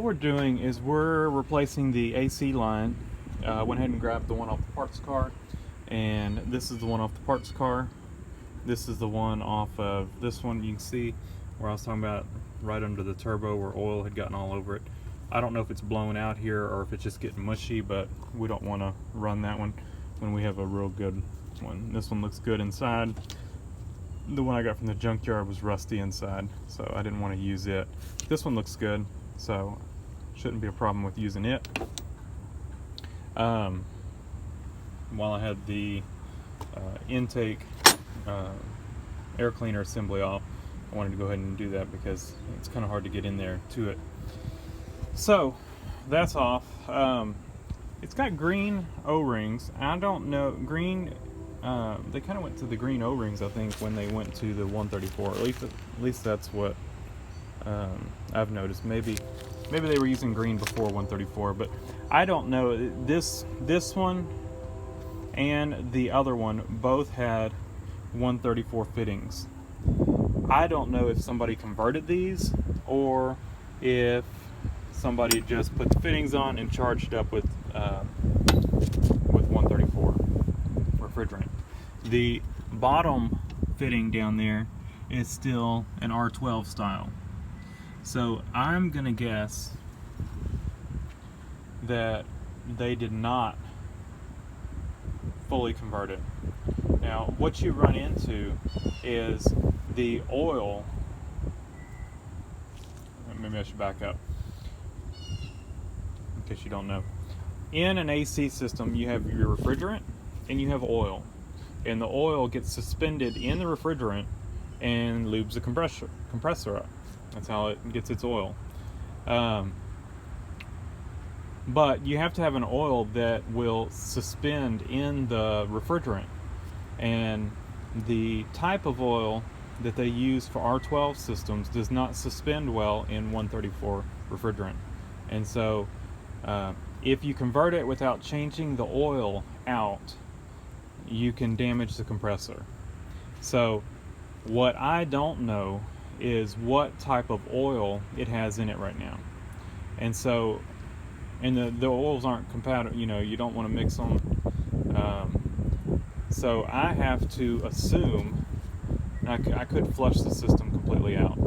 what we're doing is we're replacing the AC line. Went ahead and grabbed the one off the parts car, and this is the one off the parts car. This is the one off of this one. You can see where I was talking about right under the turbo where oil had gotten all over it. I don't know if it's blowing out here or if it's just getting mushy, but we don't want to run that one when we have a real good one. This one looks good inside. The one I got from the junkyard was rusty inside, so I didn't want to use it. This one looks good, so shouldn't be a problem with using it. While I had the intake air cleaner assembly off, I wanted to go ahead and do that because it's kind of hard to get in there to it. So that's off. It's got green O-rings. I don't know, green, they kind of went to the green O-rings, I think, when they went to the 134. At least that's what I've noticed. Maybe they were using green before 134, but I don't know. This one and the other one both had 134 fittings. I don't know if somebody converted these or if somebody just put the fittings on and charged up with 134 refrigerant. The bottom fitting down there is still an R12 style. So I'm gonna guess that they did not fully convert it. Now, what you run into is the oil. Maybe I should back up in case you don't know. In an AC system, you have your refrigerant and you have oil, and the oil gets suspended in the refrigerant and lubes the compressor up. That's how it gets its oil. But you have to have an oil that will suspend in the refrigerant, and the type of oil that they use for R12 systems does not suspend well in 134 refrigerant. And so if you convert it without changing the oil out, you can damage the compressor. So what I don't know is what type of oil it has in it right now. And so, and the oils aren't compatible, you don't want to mix them. So I have to assume, I could flush the system completely out,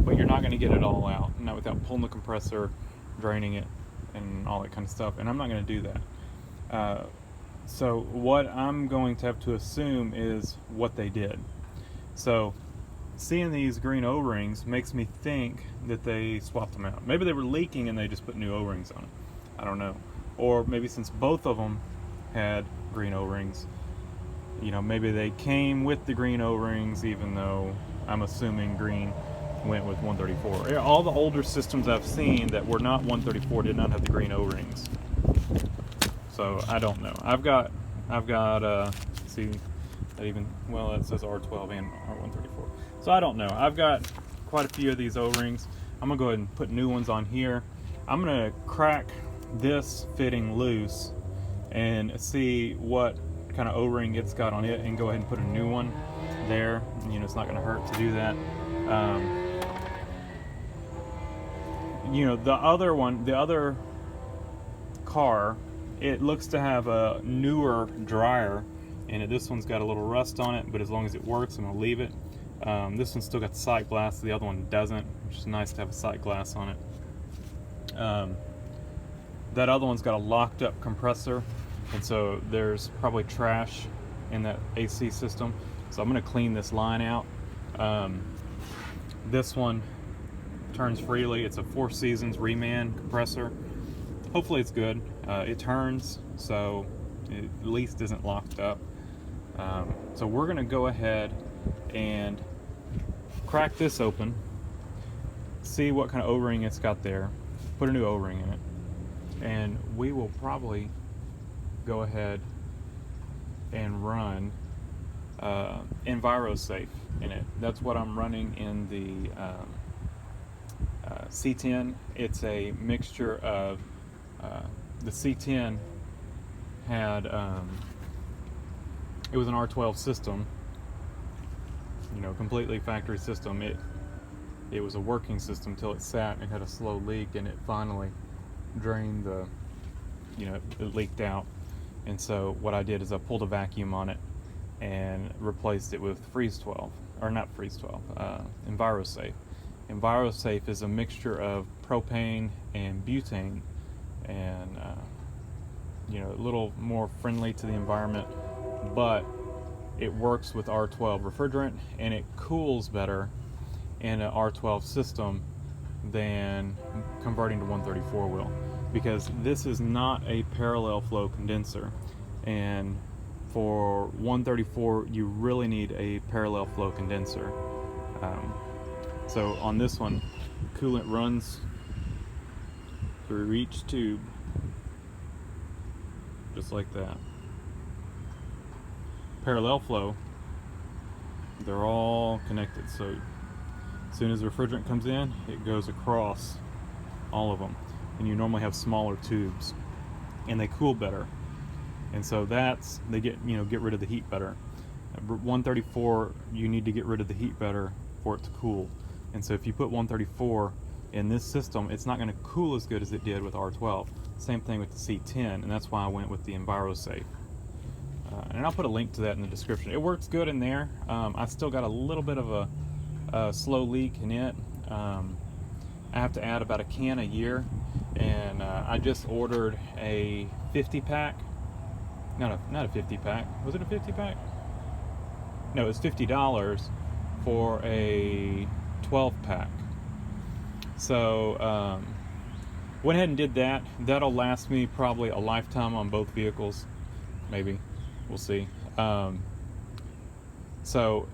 but you're not going to get it all out, not without pulling the compressor, draining it, and all that kind of stuff, and I'm not going to do that. So what I'm going to have to assume is what they did. So seeing these green O-rings makes me think that they swapped them out. Maybe they were leaking and they just put new O-rings on it. I don't know. Or maybe since both of them had green O-rings, maybe they came with the green O-rings, even though I'm assuming green went with 134. All the older systems I've seen that were not 134 did not have the green O-rings. So I don't know. I've got see that even, well, it says R12 and R134. So I don't know. I've got quite a few of these O-rings. I'm gonna go ahead and put new ones on here. I'm gonna crack this fitting loose and see what kind of O-ring it's got on it, and go ahead and put a new one there. It's not gonna hurt to do that. The other one, the other car, it looks to have a newer dryer in it. This one's got a little rust on it, but as long as it works, I'm gonna leave it. This one's still got the sight glass, the other one doesn't, which is nice to have a sight glass on it. That other one's got a locked up compressor, and so there's probably trash in that AC system. So I'm gonna clean this line out. This one turns freely. It's a Four Seasons Reman compressor. Hopefully it's good. It turns, so it at least isn't locked up. So we're gonna go ahead and crack this open, see what kind of O-ring it's got there, put a new O-ring in it, and we will probably go ahead and run EnviroSafe in it. That's what I'm running in the C10. It's a mixture of the C10 had it was an R12 system, completely factory system. it was a working system till it sat and had a slow leak, and it finally drained the, it leaked out. And so what I did is I pulled a vacuum on it and replaced it with Freeze 12, or not Freeze 12, EnviroSafe. EnviroSafe is a mixture of propane and butane, and a little more friendly to the environment, but it works with R12 refrigerant, and it cools better in an R12 system than converting to 134 will, because this is not a parallel flow condenser, and for 134 you really need a parallel flow condenser. So on this one, coolant runs through each tube just like that. Parallel flow, they're all connected, so as soon as the refrigerant comes in, it goes across all of them, and you normally have smaller tubes, and they cool better, and so they get rid of the heat better. 134, you need to get rid of the heat better for it to cool, and so if you put 134 in this system, it's not going to cool as good as it did with R12. Same thing with the C10, and that's why I went with the EnviroSafe. And I'll put a link to that in the description. It works good in there. I still got a little bit of a slow leak in it. I have to add about a can a year, and I just ordered a 50 pack. Not a 50 pack. Was it a 50 pack? No, it was $50 for a 12 pack. So went ahead and did that. That'll last me probably a lifetime on both vehicles, maybe. We'll see. So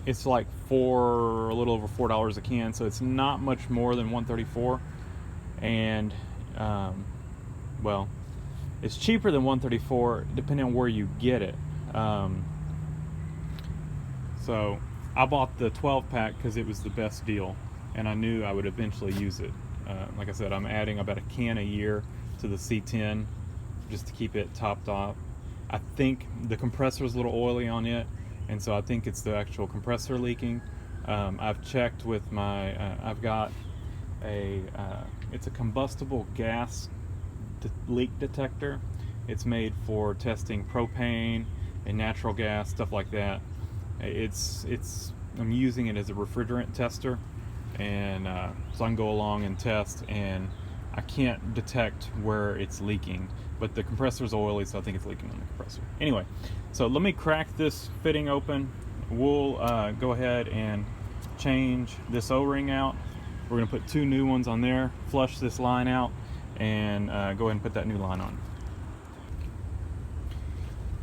it's like a little over $4 a can, so it's not much more than 134, and well, it's cheaper than 134 depending on where you get it. So I bought the 12 pack because it was the best deal, and I knew I would eventually use it. Like I said, I'm adding about a can a year to the C10 just to keep it topped off. I think the compressor is a little oily on it, and so I think it's the actual compressor leaking. I've checked with my, I've got it's a combustible gas leak detector. It's made for testing propane and natural gas, stuff like that. I'm using it as a refrigerant tester, and so I can go along and test, and I can't detect where it's leaking, but the compressor's oily, so I think it's leaking on the compressor. Anyway, so let me crack this fitting open. We'll go ahead and change this O-ring out. We're going to put 2 new ones on there, flush this line out, and go ahead and put that new line on.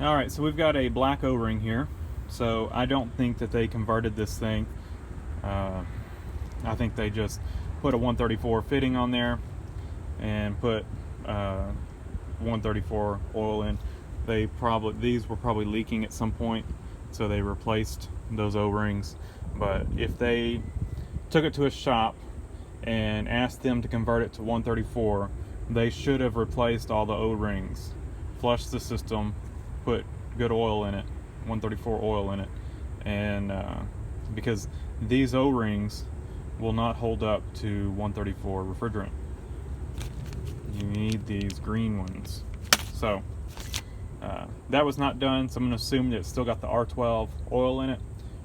Alright, so we've got a black O-ring here. So I don't think that they converted this thing. I think they just put a 134 fitting on there and put 134 oil in. These were probably leaking at some point, so they replaced those O-rings. But if they took it to a shop and asked them to convert it to 134, they should have replaced all the O-rings, flushed the system, put good oil in it, 134 oil in it, and because these O-rings will not hold up to 134 refrigerant. You need these green ones. So that was not done, so I'm going to assume that it's still got the R12 oil in it.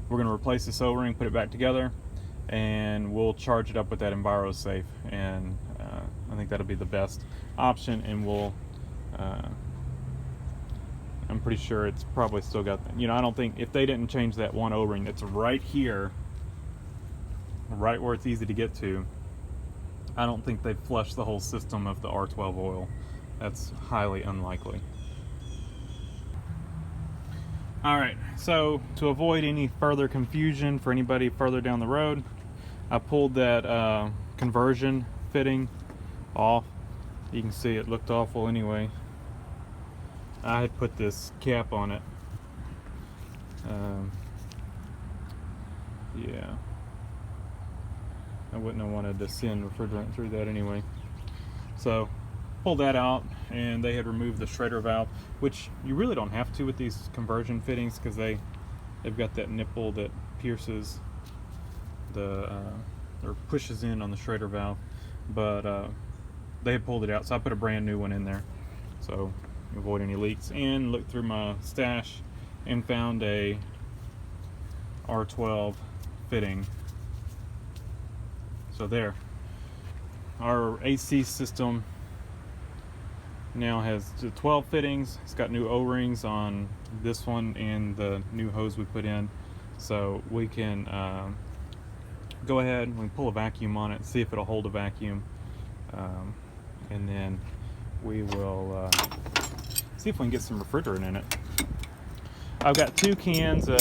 We're going to replace this O-ring, put it back together, and we'll charge it up with that EnviroSafe, and I think that'll be the best option. And we'll I'm pretty sure it's probably still got, I don't think, if they didn't change that one O-ring that's right here, right where it's easy to get to, I don't think they'd flush the whole system of the R12 oil. That's highly unlikely. Alright, so to avoid any further confusion for anybody further down the road, I pulled that conversion fitting off. You can see it looked awful anyway. I had put this cap on it. Yeah, I wouldn't have wanted to send refrigerant through that anyway. So pulled that out, and they had removed the shredder valve, which you really don't have to with these conversion fittings, because they they've got that nipple that pierces the or pushes in on the Schrader valve, but they had pulled it out, so I put a brand new one in there, so avoid any leaks. And looked through my stash and found a R12 fitting. So there, our AC system now has 12 fittings. It's got new O-rings on this one and the new hose we put in, so we can go ahead and pull a vacuum on it, see if it'll hold a vacuum, and then we will see if we can get some refrigerant in it. I've got 2 cans of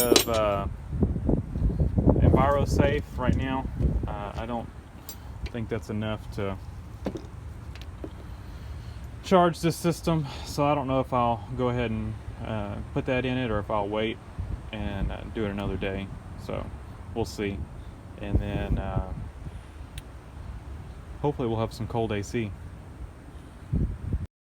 EnviroSafe right now. I don't think that's enough to charge this system, so I don't know if I'll go ahead and put that in it or if I'll wait and do it another day. So we'll see, and then hopefully we'll have some cold AC.